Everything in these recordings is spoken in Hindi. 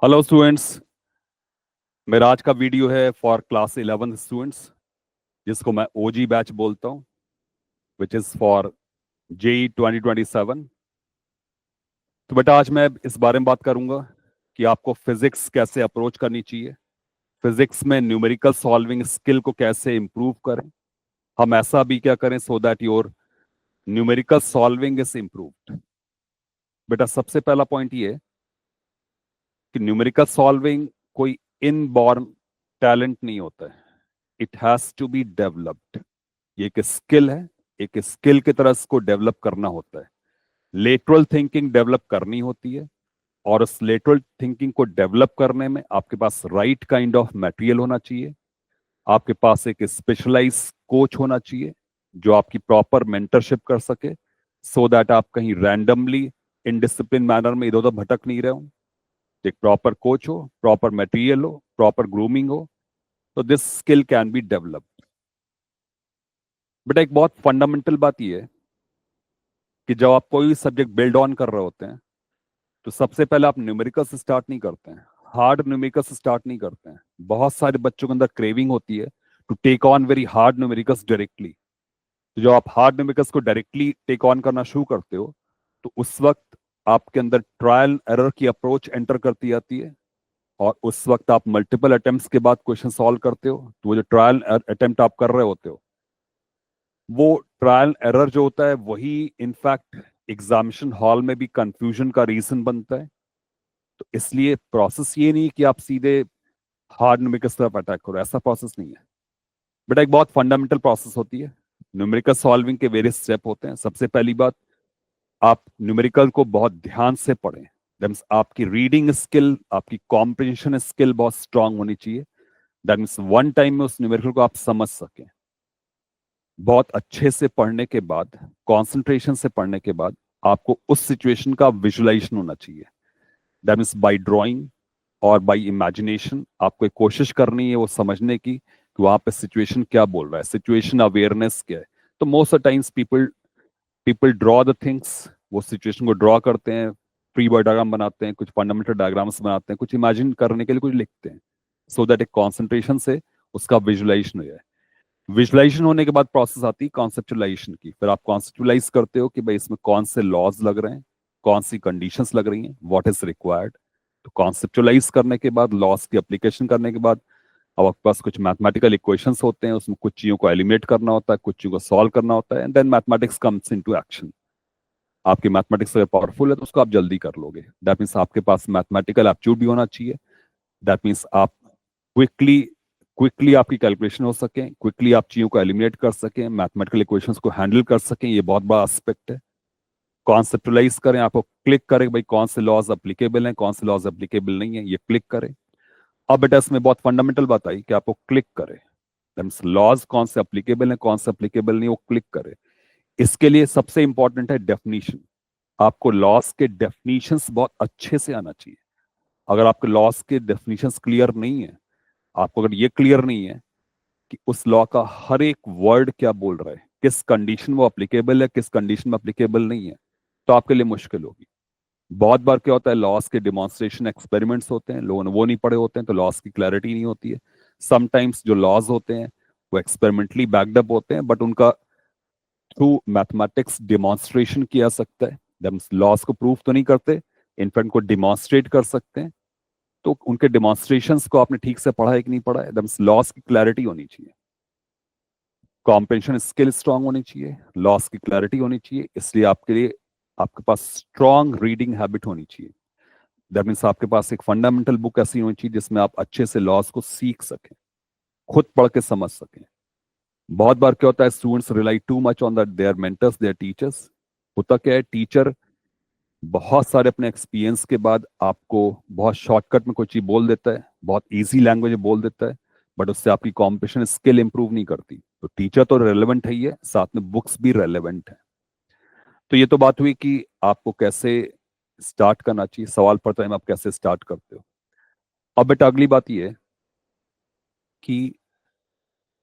Hello students. मेरा आज का वीडियो है फॉर क्लास 11 स्टूडेंट्स, जिसको मैं ओजी बैच बोलता हूँ, विच इज़ फॉर जेई 2027। तो बेटा आज मैं इस बारे में बात करूंगा कि आपको फिजिक्स कैसे अप्रोच करनी चाहिए, फिजिक्स में न्यूमेरिकल सॉल्विंग स्किल को कैसे इंप्रूव करें, हम ऐसा भी क्या करें so that your numerical solving is improved. बेटा सबसे पहला पॉइंट ये है कि न्यूमेरिकल सॉल्विंग कोई इनबॉर्न टैलेंट नहीं होता है, it has to be developed. ये एक स्किल है, एक स्किल की तरह इसको डेवलप करना होता है। लेटरल थिंकिंग डेवलप करनी होती है, और उस लेटरल थिंकिंग को डेवलप करने में आपके पास राइट काइंड ऑफ मटेरियल होना चाहिए, आपके पास एक स्पेशलाइज कोच होना चाहिए जो आपकी प्रॉपर मेंटरशिप कर सके, सो दैट आप कहीं रैंडमली इनडिसिप्लिन मैनर में इधर उधर भटक नहीं रहे हो। एक प्रॉपर कोच हो, प्रॉपर मटेरियल हो, प्रॉपर ग्रूमिंग हो, तो this skill can be developed. But एक बहुत फंडामेंटल बात यह है कि जब आप कोई सब्जेक्ट बिल्ड ऑन कर रहे होते हैं तो सबसे पहले आप न्यूमेरिकल से स्टार्ट नहीं करते हैं, हार्ड न्यूमेरिकल से स्टार्ट नहीं करते हैं। बहुत सारे बच्चों के अंदर क्रेविंग होती है to take on very hard numericals directly. तो जब आप हार्ड न्यूमेरिकल्स को डायरेक्टली टेक ऑन करना शुरू करते हो तो उस वक्त आपके अंदर ट्रायल एरर की अप्रोच एंटर करती जाती है, और उस वक्त आप मल्टीपल अटेम्प्ट्स के बाद क्वेश्चन सॉल्व करते हो। तो वो जो ट्रायल अटेम्प्ट आप कर रहे होते हो, वो ट्रायल एरर जो होता है वही इनफैक्ट एग्जामिनेशन हॉल में भी कंफ्यूजन का रीजन बनता है। तो इसलिए प्रोसेस ये नहीं कि आप सीधे हार्ड न्यूमेरिकल तरफ अटैक करो, ऐसा प्रोसेस नहीं है। बेटा एक बहुत फंडामेंटल प्रोसेस होती है। न्यूमेरिकल सॉल्विंग के वेरियस स्टेप होते हैं। सबसे पहली बात, आप न्यूमेरिकल को बहुत ध्यान से पढ़ें। दैट मीन्स आपकी रीडिंग स्किल, आपकी कॉम्प्रिहेंशन स्किल बहुत स्ट्रांग होनी चाहिए। दैट मीन्स वन टाइम में उस न्यूमेरिकल को आप समझ सकें। बहुत अच्छे से पढ़ने के बाद, कंसंट्रेशन से पढ़ने के बाद, आपको उस सिचुएशन का विजुअलाइजेशन होना चाहिए। दैट मीन्स बाय ड्राइंग और बाय इमेजिनेशन आपको एक कोशिश करनी है वो समझने की कि वहां पे सिचुएशन क्या बोल रहा है, सिचुएशन अवेयरनेस क्या है। तो most of times people people draw the things, वो सिचुएशन को ड्रॉ करते हैं, प्री वर्ड डायग्राम बनाते हैं, कुछ फंडामेंटल डायग्राम्स बनाते हैं, कुछ इमेजिन करने के लिए कुछ लिखते हैं, सो दैट एक कॉन्सेंट्रेशन से उसका विजुअलाइजेशन हो जाए। विजुअलाइजेशन होने के बाद प्रोसेस आती है कॉन्सेप्चुलाइजेशन की। फिर आप कॉन्सेप्चुलाइज करते हो कि भाई इसमें कौन से लॉज लग रहे हैं, कौन सी कंडीशंस लग रही हैं, व्हाट इज रिक्वायर्ड। तो कॉन्सेप्चुलाइज करने के बाद, लॉज की एप्लीकेशन करने के बाद, अब आपके पास कुछ मैथमेटिकल इक्वेशंस होते हैं, उसमें कुछ चीजों को एलिमिनेट करना होता है, कुछ चीजों को सॉल्व करना होता है, and then mathematics comes into action. आपकी मैथमेटिक्स अगर पावरफुल है तो उसको आप जल्दी कर लोगे। दैट मीन्स आपके पास मैथमेटिकल एप्टीट्यूड भी होना चाहिए। दैट मीन्स आप क्विकली क्विकली आपकी कैलकुलेशन हो सके, क्विकली आप चीजों को एलिमिनेट कर सकें, मैथमेटिकल इक्वेशंस को हैंडल कर सकें। ये बहुत बड़ा एस्पेक्ट है। कॉन्सेप्टुलाइज करें, आपको क्लिक करें भाई कौन से लॉज एप्लीकेबल हैं, कौन से लॉज एप्लीकेबल नहीं है, ये क्लिक करें। अब बेटा इसमें बहुत फंडामेंटल बात आई कि आपको क्लिक करें, लॉज कौन से एप्लीकेबल है, कौन से एप्लीकेबल नहीं, वो क्लिक करें। इसके लिए सबसे इंपॉर्टेंट है डेफिनीशन। आपको लॉस के डेफिनीशंस बहुत अच्छे से आना चाहिए। अगर आपके लॉस के डेफिनीशंस क्लियर नहीं है, आपको अगर ये क्लियर नहीं है कि उस लॉ का हर एक वर्ड क्या बोल रहा है, किस कंडीशन में अप्लीकेबल है, किस कंडीशन में अप्लीकेबल नहीं है, तो आपके लिए मुश्किल होगी। बहुत बार क्या होता है, लॉस के डिमॉन्स्ट्रेशन एक्सपेरिमेंट्स होते हैं, लोगों ने वो नहीं पढ़े होते हैं, तो लॉस की क्लैरिटी नहीं होती है। समटाइम्स जो लॉज होते हैं वो एक्सपेरिमेंटली बैकड अप होते हैं, बट उनका थ्रू मैथमेटिक्स डिमॉन्स्ट्रेशन किया सकता है। जब हम लॉस को प्रूफ तो नहीं करते, इनफैक्ट को डिमॉन्स्ट्रेट कर सकते हैं। तो उनके डिमॉन्स्ट्रेशंस को आपने ठीक से पढ़ा है कि नहीं पढ़ा है, एकदम लॉस की क्लैरिटी होनी चाहिए, कॉम्प्रेंशन स्किल स्ट्रांग होनी चाहिए, लॉस की क्लैरिटी होनी चाहिए। इसलिए आपके लिए आपके पास स्ट्रांग रीडिंग हैबिट होनी चाहिए। दैट मीन्स आपके पास एक फंडामेंटल बुक ऐसी होनी चाहिए जिसमें आप अच्छे से लॉस को सीख सकें, खुद पढ़ के समझ सकें। बहुत बार क्या होता है, students rely too much on that their mentors, their teachers. होता क्या है, टीचर बहुत सारे अपने एक्सपीरियंस के बाद आपको बहुत शॉर्टकट में कोई चीज बोल देता है, बहुत इजी लैंग्वेज में बोल देता है, बट उससे आपकी कॉम्पिटिशन स्किल इंप्रूव नहीं करती। तो टीचर तो रेलेवेंट है ही है, साथ में बुक्स भी रेलेवेंट है। तो ये तो बात हुई कि आपको कैसे स्टार्ट करना चाहिए, सवाल पड़ता है आप कैसे स्टार्ट करते हो। अब बेटा अगली बात ये है कि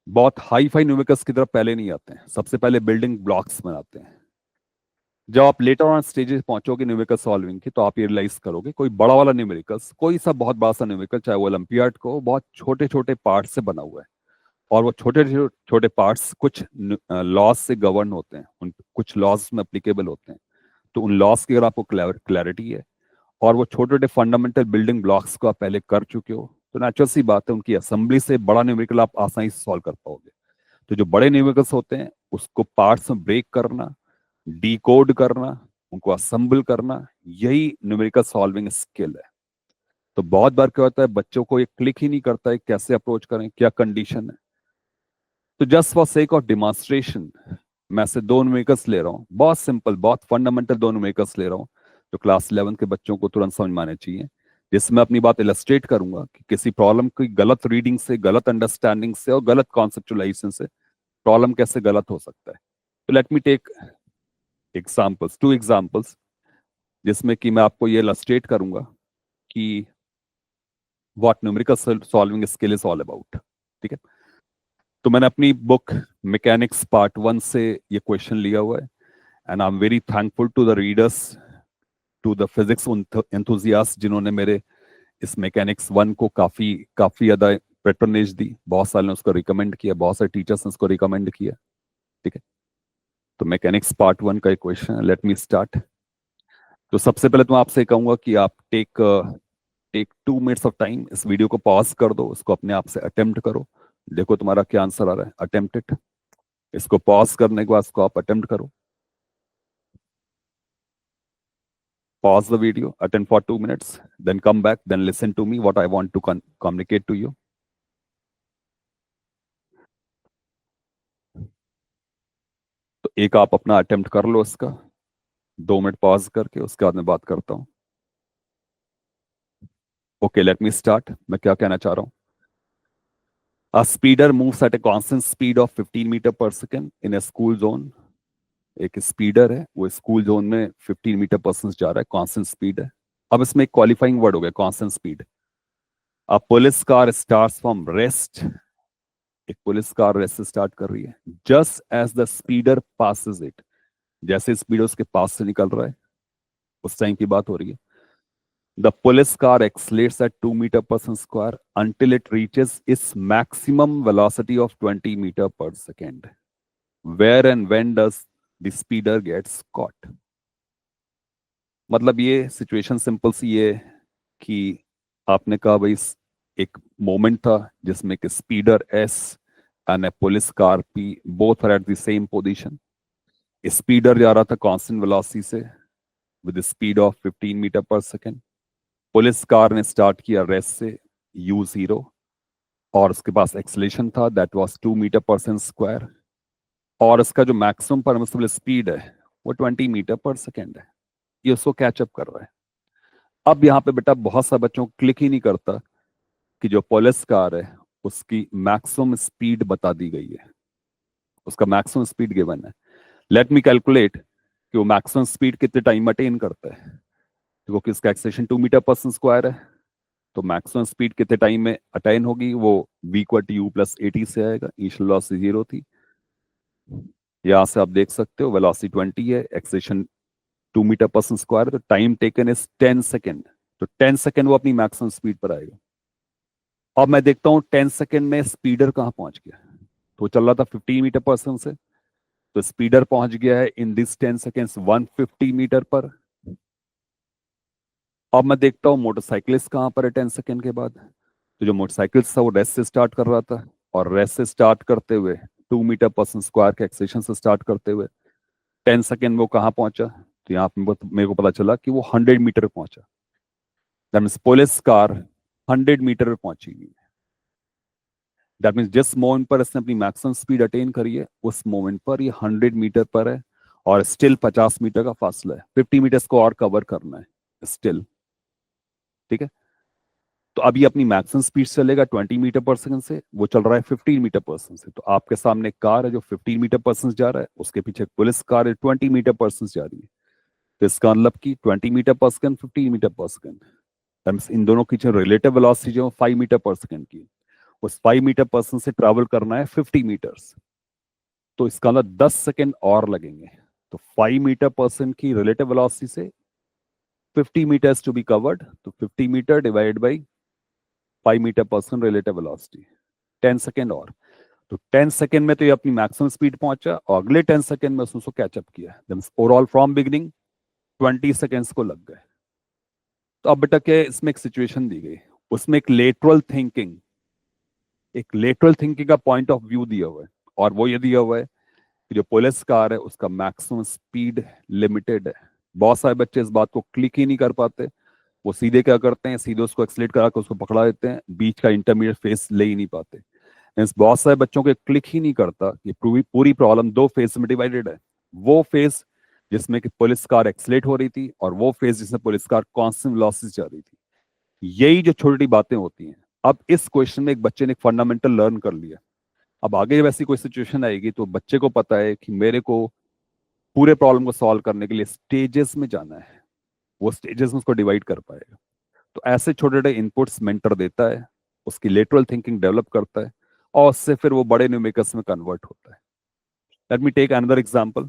बहुत हाई फाई न्यूमेरिकल्स की तरफ पहले नहीं आते हैं, सबसे पहले बिल्डिंग ब्लॉक्स बनाते हैं। जब आप लेटर ऑन स्टेजेस पहुंचोगे न्यूमेरिकल सॉल्विंग की, तो आप ये रियलाइज करोगे कोई बड़ा वाला न्यूमेरिकल्स, कोई सा बहुत बड़ा सा न्यूमेरिकल, चाहे वो ओलंपियाड को, बहुत छोटे छोटे पार्ट से बना हुआ है। और वो छोटे छोटे पार्ट्स कुछ लॉज से गवर्न होते हैं, उन कुछ लॉज में अप्लीकेबल होते हैं। तो उन लॉज की अगर आपको क्लैरिटी है, और वो छोटे छोटे फंडामेंटल बिल्डिंग ब्लॉक्स को आप पहले कर चुके हो, तो नेचुरल सी बात है उनकी असेंबली से बड़ा न्यूमेरिकल आप आसानी से सॉल्व कर पाओगे। तो जो बड़े न्यूमेरिकल्स होते हैं उसको पार्ट्स में ब्रेक करना, डिकोड करना, उनको असेंबल करना, यही न्यूमेरिकल सॉल्विंग स्किल है। तो बहुत बार क्या होता है, बच्चों को ये क्लिक ही नहीं करता है कैसे अप्रोच करें, क्या कंडीशन है। तो just for sake of demonstration मैं से दो न्यूमेरिकल्स ले रहा हूँ, बहुत सिंपल, बहुत फंडामेंटल दो न्यूमेरिकल्स ले रहा हूँ, जो क्लास 11 के बच्चों को तुरंत समझ में आने चाहिए, जिसमें अपनी बात इलस्ट्रेट करूंगा कि किसी प्रॉब्लम की गलत रीडिंग से, गलत अंडरस्टैंडिंग से और गलत कॉन्सेप्चुलाइजेशन से प्रॉब्लम कैसे गलत हो सकता है। तो let me take examples, two examples, जिसमें कि मैं आपको ये इलस्ट्रेट करूंगा कि what numerical solving skill is all about. ठीक है, तो मैंने अपनी बुक मैकेनिक्स पार्ट 1 से ये क्वेश्चन लिया हुआ है, and I am very thankful to the readers, to the physics enthusiast, जिन्होंने मेरे इस मैकेनिक्स 1 को काफी काफी ज्यादा पेट्रोनेज दी। बहुत सारे ने उसको रिकमेंड किया, बहुत सारे टीचर्स ने उसको रिकमेंड किया। ठीक है, तो मैकेनिक्स पार्ट 1 का एक क्वेश्चन है, लेट मी स्टार्ट। तो सबसे पहले तो मैं आपसे कहूंगा कि आप take take 2 minutes of time, इस वीडियो को पॉज कर दो, उसको अपने आप से अटेम्प्ट करो, देखो तुम्हारा क्या आंसर आ रहा है, अटेम्प्ट इट। इसको पॉज करने के बाद इसको आप अटेम्प्ट करो, pause the video, attend for 2 minutes, then come back, then listen to me what I want to communicate to you. तो एक आप अपना अटेम्प्ट कर लो इसका, 2 मिनट पॉज करके, उसके बाद मैं बात करता हूँ। Okay, let me start. मैं क्या कहना चाह रहा हूँ, a speeder moves at a constant speed of 15 metre per second in a school zone। एक स्पीडर है, वो स्कूल जोन में 15 मीटर पर सेकेंड जा रहा है, कांस्टेंट स्पीड है। अब इसमें एक क्वालिफाइंग वर्ड हो गया, constant speed. A police car starts from rest, एक पुलिस कार रेस से स्टार्ट कर रही है, just as the speeder passes it, जैसे स्पीडर उसके पास से निकल रहा है, उस टाइम की बात हो रही है। The police car accelerates at 2 metre per square until it reaches its maximum velocity of 20 metre per second. Where and when does the speeder gets caught. मतलब ये सिचुएशन सिंपल सी ये कि आपने कहा भाई एक मोमेंट था जिसमें कि speeder S and a police car P both are at the same position. Speeder जा रहा था कांस्टेंट वेलोसिटी से with speed of 15 metre per second. Police car ने स्टार्ट किया रेस से u0, और उसके पास एक्सलेशन था that was 2 metre per square, और इसका जो मैक्सिमम परमिसिबल स्पीड है वो 20 मीटर पर सेकेंड है। ये उसको कैचअप कर रहा है। अब यहाँ पे बेटा बहुत सा बच्चों को क्लिक ही नहीं करता कि जो पुलिस कार है उसकी मैक्सिमम स्पीड बता दी गई है, उसका मैक्सिमम स्पीड गिवन है। लेट मी कैलकुलेट कि वो मैक्सिमम स्पीड कितने टाइम अटेन करता है, क्योंकि इसका एक्सेशन 2 मीटर पर स्क्वायर है, तो मैक्सिमम स्पीड कितने टाइम में अटेन होगी, वो v को u प्लस 80 से आएगा। इनिशियल वेलोसिटी 0 थी, यहां से आप देख सकते हो वेलोसिटी 20 है, एक्सेशन 2 मीटर पर स्क्वायर, तो टाइम टेकन इज 10 सेकेंड। तो 10 सेकेंड वो अपनी मैक्सिमम स्पीड पर आएगा। अब मैं देखता हूँ 10 सेकेंड में स्पीडर कहाँ पहुंच गया। तो चल रहा था 15 मीटर पर से, तो स्पीडर पहुंच गया है इन दिस 10 सेकेंड्स 150 मीटर पर। अब मैं देखता हूँ मोटरसाइकिलिस्ट कहाँ पर है 10 सेकेंड के बाद। तो जो मोटरसाइकिल था वो रेस से स्टार्ट कर रहा था, और रेस से स्टार्ट करते हुए 2 मीटर पर स्क्वायर के एक्सेशन से स्टार्ट करते हुए 10 सेकेंड में वो कहाँ पहुंचा। तो यहाँ पे मेरे को पता चला कि वो 100 मीटर पहुंचा। That means police car 100 metre पे पहुंची हुई है। दैट मीन्स जिस मोमेंट पर इसने अपनी मैक्सिमम स्पीड अटेन करी है उस मोमेंट पर ये 100 मीटर पर है, और स्टिल 50 मीटर का फासला है, 50 मीटर्स को और कवर करना है स्टिल। ठीक है, तो अभी अपनी मैक्सिमम स्पीड चलेगा 20 मीटर पर सेकंड से, वो चल रहा है 15 मीटर पर सेकंड से। तो आपके सामने एक कार है जो 15 मीटर पर सेकंड जा रहा है, उसके पीछे एक पुलिस कार है 20 मीटर पर सेकंड जा रही है। तो इसका मतलब कि 20 metre per second, 15 metre per second, इन दोनों की जो रिलेटिव वेलोसिटी जो 5 मीटर पर सेकंड की, उस 5 मीटर पर सेकंड से ट्रैवल करना है 50 मीटर्स। तो इसका मतलब 10 सेकंड और लगेंगे। तो 5 मीटर परसेंट की रिलेटिव वेलोसिटी से 50 मीटर्स टू बी कवर्ड, तो 50 metre divide by 5 metre percent relative velocity, 10 second और। तो 10 सेकेंड में तो ये अपनी मैक्सिमम स्पीड पहुंचा और अगले 10 सेकेंड में उसने उसको कैचअप किया। ओवरऑल फ्रॉम बिगिनिंग 20 सेकेंड्स को लग गए। तो अब बेटा क्या है, इसमें एक सिचुएशन दी गई, उसमें एक लेटरल थिंकिंग का पॉइंट ऑफ व्यू दिया हुआ है, और वो ये दिया हुआ है कि जो पुलिस कार है उसका मैक्सिमम स्पीड लिमिटेड है। बहुत सारे बच्चे इस बात को क्लिक ही नहीं कर पाते, वो सीधे क्या करते हैं, सीधे उसको एक्सलेट करा के उसको पकड़ा देते हैं, बीच का इंटरमीडिएट फेस ले ही नहीं पाते। इस बहुत सारे बच्चों के क्लिक ही नहीं करता कि पूरी पूरी प्रॉब्लम दो फेज में डिवाइडेड है। वो फेज जिसमें कि पुलिस कार एक्सलेट हो रही थी, और वो फेज जिसमें पुलिस कार कांस्टेंट वेलोसिटी जा रही थी। यही जो छोटी छोटी बातें होती हैं। अब इस क्वेश्चन में एक बच्चे ने एक फंडामेंटल लर्न कर लिया। अब आगे जब ऐसी कोई सिचुएशन आएगी तो बच्चे को पता है कि मेरे को पूरे प्रॉब्लम को सॉल्व करने के लिए स्टेजेस में जाना है, वो स्टेजेस में उसको डिवाइड कर पाएगा। तो ऐसे छोटे छोटे इनपुट्स मेंटर देता है, उसकी लेटरल थिंकिंग डेवलप करता है, और उससे फिर वो बड़े न्यूमेरिकल्स में कन्वर्ट होता है। Let me take another example.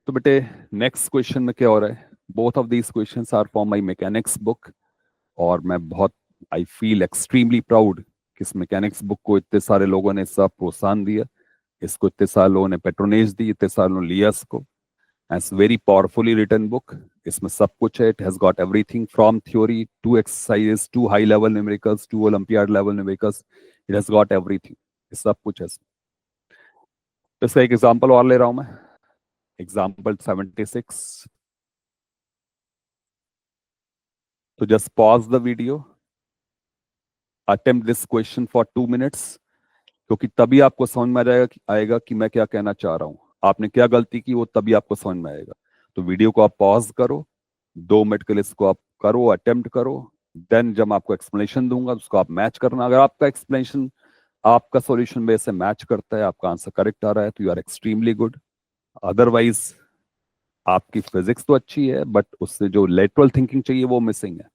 तो बेटे नेक्स्ट क्वेश्चन में क्या हो रहा है, both of these questions are from my mechanics book, और मैं बहुत आई फील एक्सट्रीमली प्राउड कि इस मैकेनिक्स बुक को इतने सारे लोगों ने सब प्रोत्साहन दिया, इसको इतने सारे लोगों ने पेट्रोनेज दी, इतने सारे लोगों ने लिया इसको। It's very powerfully written book. इसमें सब कुछ है, it has got everything from theory to exercises to high level numericals to olympiad level numericals, it has got everything, सब कुछ है इसमें। तो इसका एक एग्जांपल और ले रहा हूं मैं, एग्जांपल 76। तो just pause the video, attempt this question for 2 minutes, क्योंकि तभी आपको समझ में आएगा कि मैं क्या कहना चाह रहा हूं, आपने क्या गलती की वो तभी आपको समझ में आएगा। तो वीडियो को आप पॉज करो, 2 मिनट के लिए इसको आप करो, अटेम्प्ट करो, देन जब मैं आपको एक्सप्लेनेशन दूंगा उसको आप मैच करना। अगर आपका एक्सप्लेनेशन आपका सॉल्यूशन बेस से मैच करता है, आपका आंसर करेक्ट आ रहा है, तो you are extremely good. Otherwise आपकी फिजिक्स तो अच्छी है बट उससे जो लेटरल थिंकिंग चाहिए वो मिसिंग है।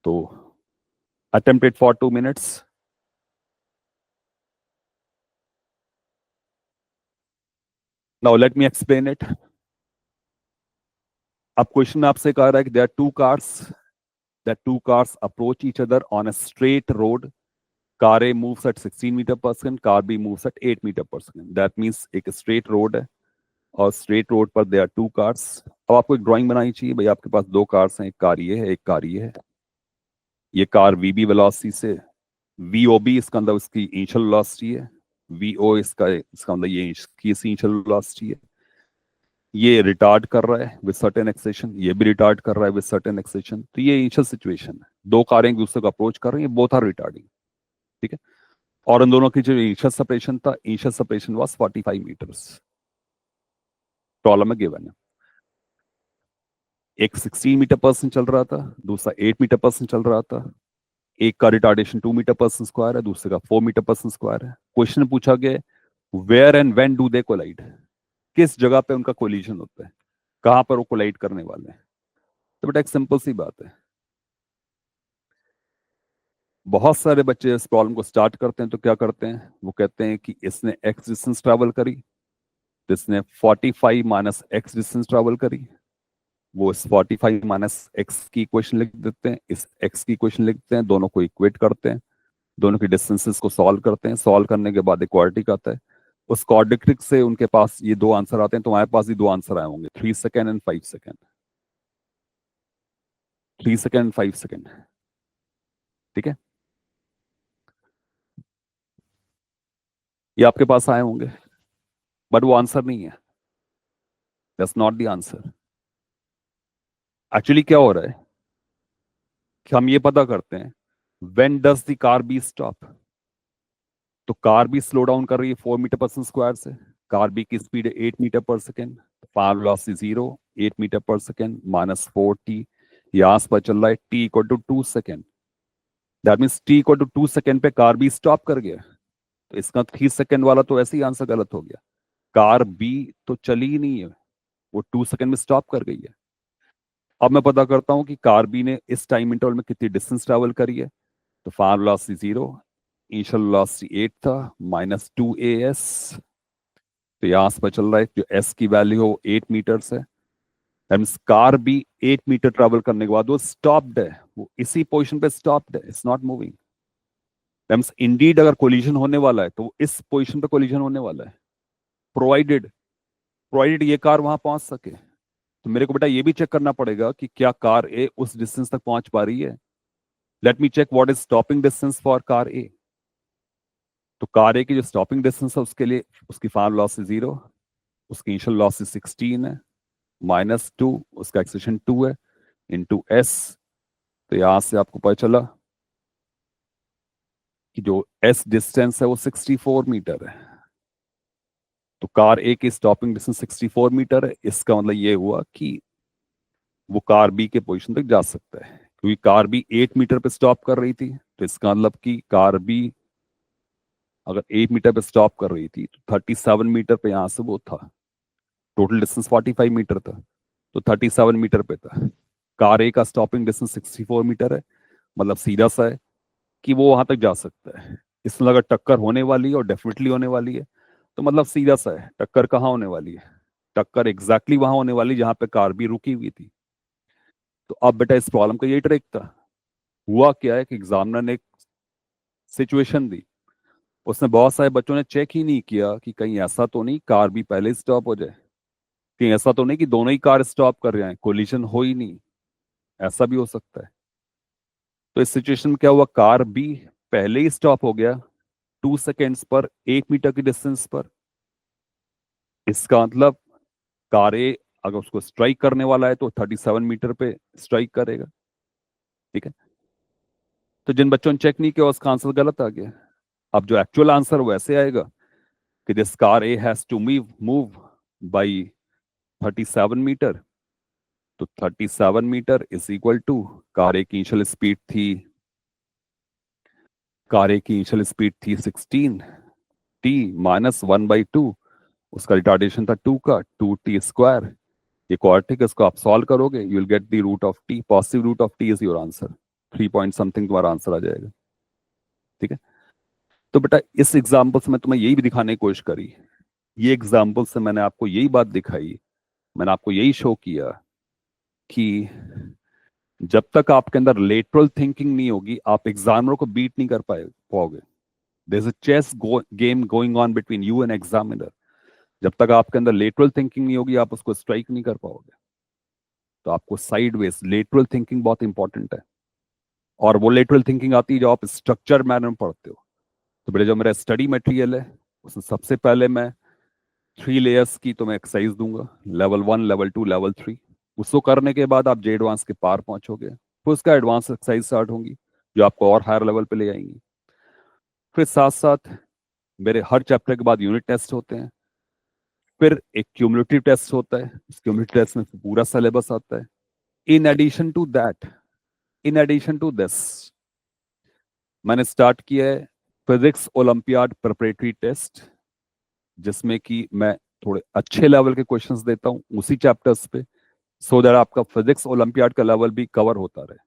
तो attempt it for 2 minutes. Now let me explain it. अब क्वेश्चन आपसे कह रहा है कि there are two cars approach each other on a straight road, car A moves at 16 metre per second, car B moves at 8 metre per second. That means एक स्ट्रेट रोड है और स्ट्रेट रोड पर देयर आर टू कार्स। अब आपको एक ड्राइंग बनानी चाहिए, भाई आपके पास दो कार्स हैं, एक कार ये है एक कार ये है। ये कार वीबी वेलोसिटी से, वीओबी इसका मतलब इसकी इनिशियल वेलोसिटी है, वीओ इसका मतलब ये इसकी इनिशियल वेलोसिटी है। ये रिटार्ड कर रहा है विद सर्टेन एक्सेशन, ये भी रिटार्ड कर रहा है विद सर्टेन एक्सेशन। तो ये इनिशियल सिचुएशन है, दो कारें एक दूसरे को अप्रोच कर रही हैं, बोथ आर रिटार्डिंग, ठीक है। और उन दोनों की जो इनिशियल सेपरेशन था, initial separation was 45 metres, problem में गिवन है। एक 16 मीटर पर्सन चल रहा था, दूसरा 8 मीटर पर्सन चल रहा था। एक का रिटार्डेशन 2 मीटर पर्सन स्क्वायर है, दूसरे का 4 मीटर पर्सन स्क्वायर है। क्वेश्चन पूछा गया where and when do they collide, किस जगह पे उनका कोलिजन होता है, कहां पर वो कोलाइड करने वाले हैं। तो बेटा एक सिंपल सी बात है, बहुत सारे बच्चे इस प्रॉब्लम को स्टार्ट करते हैं तो क्या करते हैं, वो कहते हैं कि इसने एक्स डिस्टेंस ट्रैवल करी, तो इसने 45 माइनस एक्स डिस्टेंस ट्रैवल करी। वो इस 45 माइनस एक्स की इक्वेशन लिख देते हैं, इस एक्स की इक्वेशन लिखते हैं, दोनों को इक्वेट करते हैं, दोनों की डिस्टेंसेस को सॉल्व करते हैं। सॉल्व करने के बाद एक क्वाड्रेटिक आता है, उस क्वाड्रेटिक से उनके पास ये दो आंसर आते हैं। तो हमारे पास भी दो आंसर आए होंगे, 3 second and 5 second, 3 second and 5 second, ठीक है। ये आपके पास आए होंगे बट वो आंसर नहीं है, that's not the answer. Actually क्या हो रहा है कि हम ये पता करते हैं when does the car be stop. तो कार भी स्लो डाउन कर रही है 4 मीटर पर स्क्वायर से, कार बी की स्पीड है 8 मीटर पर सेकेंड, फार velocity 0, 8 metre per second minus 4t, ये आस पर चल रहा है t equal to 2 second. That means t equal to 2 second पे कार बी स्टॉप कर गया। तो इसका 3 सेकेंड वाला तो ऐसे ही आंसर गलत हो गया, कार बी तो चली ही नहीं है, वो 2 सेकेंड में स्टॉप कर गई है। अब मैं पता करता हूं कि कार बी ने इस टाइम इंटरवल में कितनी डिस्टेंस ट्रेवल करी है। तो फार वेलोसिटी 0, इनिशियल वेलोसिटी 8 था, -2 AS। तो यहां से पता चल रहा है जो एस की वैल्यू हो 8 मीटर्स है। कार भी 8 मीटर ट्रेवल करने के बाद वो स्टॉप्ड है, वो इसी पोजीशन पे स्टॉप्ड है, इट्स नॉट मूविंग। इंडीड अगर कोलिजन होने वाला है तो वो इस पोजीशन पे कोलिजन होने वाला है, प्रोवाइडेड प्रोवाइडेड ये कार वहां पहुंच सके। तो मेरे को बेटा ये भी चेक करना पड़ेगा कि क्या कार ए उस डिस्टेंस तक पहुंच पा रही है। Let me check what is stopping distance for car A. तो कार ए की जो स्टॉपिंग डिस्टेंस है उसके लिए उसकी फाइनल लॉस 0, उसकी इनिशियल लॉस 16 है, -2, उसका एक्सेशन 2 है, इंटू एस। तो यहां से आपको पता चला कि जो एस डिस्टेंस है वो 64 मीटर है। तो कार ए की स्टॉपिंग डिस्टेंस 64 मीटर है, इसका मतलब ये हुआ कि वो कार बी के पोजीशन तक जा सकता है, क्योंकि कार बी 8 मीटर पे स्टॉप कर रही थी। तो इसका मतलब कि कार बी अगर 8 मीटर पे स्टॉप कर रही थी तो 37 मीटर पे यहां से वो था, टोटल डिस्टेंस 45 मीटर था, तो 37 मीटर पे था। कार ए का स्टॉपिंग डिस्टेंस 64 मीटर है, मतलब सीधा सा है कि वो वहां तक जा सकता है। इसमें अगर टक्कर होने वाली है और डेफिनेटली होने वाली है, तो मतलब सीधा सा है, टक्कर कहाँ होने वाली है, टक्कर एग्जैक्टली वहां होने वाली जहां पे कार भी रुकी हुई थी। तो अब बेटा इस प्रॉब्लम का यही ट्रिक था। हुआ क्या है कि एग्जामिनर ने एक सिचुएशन दी, उसने बहुत सारे बच्चों ने चेक ही नहीं किया कि कहीं ऐसा तो नहीं कार भी पहले स्टॉप हो जाए, कहीं ऐसा तो नहीं कि दोनों ही कार स्टॉप कर रहे हैं, कोलिजन हो ही नहीं, ऐसा भी हो सकता है। तो इस सिचुएशन में क्या हुआ, कार भी पहले ही स्टॉप हो गया 2 सेकेंड्स पर 1 मीटर की डिस्टेंस पर। इसका मतलब कार ए अगर उसको स्ट्राइक करने वाला है तो 37 मीटर पे स्ट्राइक करेगा। ठीक है, तो जिन बच्चों ने चेक नहीं किया उसका आंसर गलत आ गया। अब जो एक्चुअल आंसर वैसे आएगा कि this car A has to move by 37 metre. तो 37 metre is equal to car A की इनिशियल स्पीड थी, कार ए की इनिशियल स्पीड थी 16 टी -1/2, उसका रिटार्डेशन था 2 का 2t²। ये क्वाड्रेटिक, इसको आप सॉल्व करोगे you will get the root of T, positive root of T is your answer, 3 point something तुम्हारा आंसर आ जाएगा। ठीक है, तो बेटा इस एग्जाम्पल से मैं तुम्हें यही भी दिखाने की कोशिश करी, ये एग्जाम्पल से मैंने आपको यही बात दिखाई, मैंने आपको यही शो किया कि जब तक आपके अंदर लेटरल थिंकिंग नहीं होगी आप एग्जामिनर को बीट नहीं कर पाओगे। There is a chess game going on between you and examiner. जब तक आपके अंदर लेटरल थिंकिंग नहीं होगी आप उसको स्ट्राइक नहीं कर पाओगे। तो आपको साइडवेज लेटरल थिंकिंग बहुत इंपॉर्टेंट है, और वो लेटरल थिंकिंग आती है जब आप स्ट्रक्चर मैनर में पढ़ते हो। तो बेटा जो मेरा स्टडी मटेरियल है उसमें सबसे पहले मैं 3 लेयर्स की तो मैं एक्सरसाइज दूंगा, लेवल 1, लेवल 2, लेवल 3। उसको करने के बाद आप जे एडवांस के पार पहुंचोगे, फिर उसका एडवांस एक्सरसाइज स्टार्ट होंगी जो आपको और हायर लेवल पे ले जाएंगी। फिर साथ साथ मेरे हर चैप्टर के बाद यूनिट टेस्ट होते हैं, फिर एक क्यूमुलेटिव टेस्ट होता है, उस क्यूमुलेटिव टेस्ट में पूरा सिलेबस आता है। In addition to that, in addition to this, मैंने स्टार्ट किया है फिजिक्स ओलंपियाड प्रिपरेटरी टेस्ट, जिसमें कि मैं थोड़े अच्छे लेवल के क्वेश्चंस देता हूं उसी चैप्टर्स पे, सो दैट आपका फिजिक्स ओलंपियाड का लेवल भी कवर होता रहे।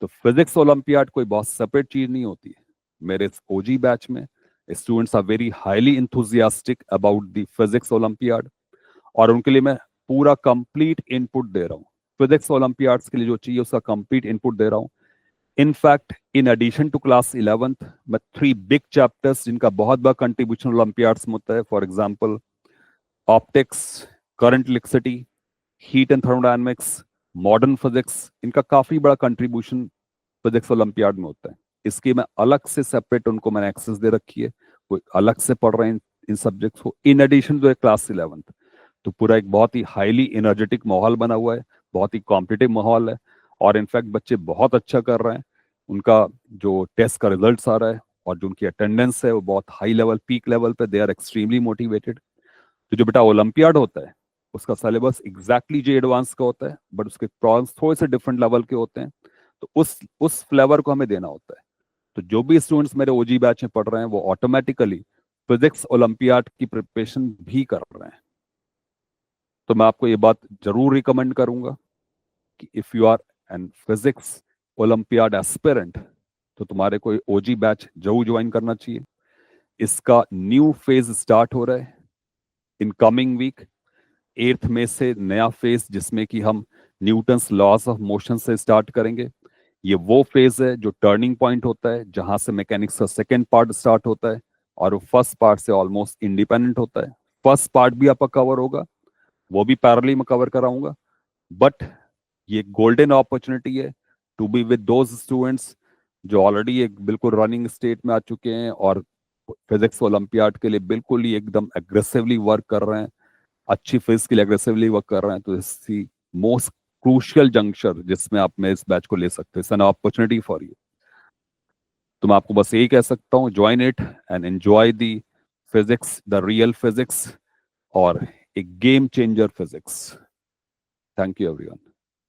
तो फिजिक्स ओलंपियाड कोई बहुत सेपरेट चीज नहीं होती है। मेरे ओजी बैच में students are very highly enthusiastic about the physics olympiad, और उनके लिए मैं पूरा कंप्लीट इनपुट दे रहा हूँ। फिजिक्स ओलंपियाड्स के लिए जो चाहिए उसका कंप्लीट इनपुट दे रहा हूँ। In fact in addition to class 11th मैं 3 बिग चैप्टर्स जिनका बहुत बड़ा कंट्रीब्यूशन ओलंपियाड्स में होता है, for example optics, current electricity, heat and thermodynamics, modern physics, इनका काफी बड़ा कंट्रीब्यूशन फिजिक्स ओलंपियाड में होता है। इसकी मैं अलग से सेपरेट उनको मैंने एक्सेस दे रखी है, कोई अलग से पढ़ रहे हैं इन सब्जेक्ट्स को, इन एडिशन टू क्लास 11th। तो पूरा एक बहुत ही हाईली एनर्जेटिक माहौल बना हुआ है, बहुत ही कॉम्पिटिटिव माहौल है, और इनफैक्ट बच्चे बहुत अच्छा कर रहे हैं। उनका जो टेस्ट का रिजल्ट्स आ रहा है और जो उनकी अटेंडेंस है वो बहुत हाई लेवल, पीक लेवल पे, दे आर एक्सट्रीमली मोटिवेटेड। तो जो बेटा ओलंपियाड होता है उसका सिलेबस एग्जैक्टली जे एडवांस का होता है, बट उसके प्रॉब्लम्स थोड़े से डिफरेंट लेवल के होते हैं, तो उस फ्लेवर को हमें देना होता है। तो जो भी स्टूडेंट्स मेरे ओजी बैच में पढ़ रहे हैं वो ऑटोमेटिकली फिजिक्स ओलंपियाड की प्रिपरेशन भी कर रहे हैं। तो मैं आपको ये बात जरूर रिकमेंड करूंगा कि if you are an physics olympiad aspirant, तो तुम्हारे को ओजी बैच जरूर ज्वाइन करना चाहिए। इसका न्यू फेज स्टार्ट हो रहा है इन कमिंग वीक। 8 मई से नया फेज जिसमें कि हम न्यूटन्स लॉज ऑफ मोशन से स्टार्ट करेंगे। ये वो फेज है जो टर्निंग पॉइंट होता है, जहां से मैकेनिक्स का सेकेंड पार्ट स्टार्ट होता है और वो फर्स्ट पार्ट से ऑलमोस्ट इंडिपेंडेंट होता है। फर्स्ट पार्ट भी आपका कवर होगा, वो भी पैरेलली में कवर कराऊंगा। बट ये गोल्डन अपॉर्चुनिटी है to be with those students जो ऑलरेडी एक बिल्कुल रनिंग स्टेट में आ चुके हैं और फिजिक्स ओलंपियाड के लिए बिल्कुल ही एकदम एग्रेसिवली वर्क कर रहे हैं, अच्छी फिजिक्स के लिए एग्रेसिवली वर्क कर रहे हैं। तो इसकी मोस्ट क्रूशियल जंक्शन जिसमें आप मैं इस बैच को ले सकते हैं, एन अपॉर्चुनिटी फॉर यू। तो मैं आपको बस यही कह सकता हूँ, join it and enjoy the physics, the real physics और एक game changer physics. Thank you everyone.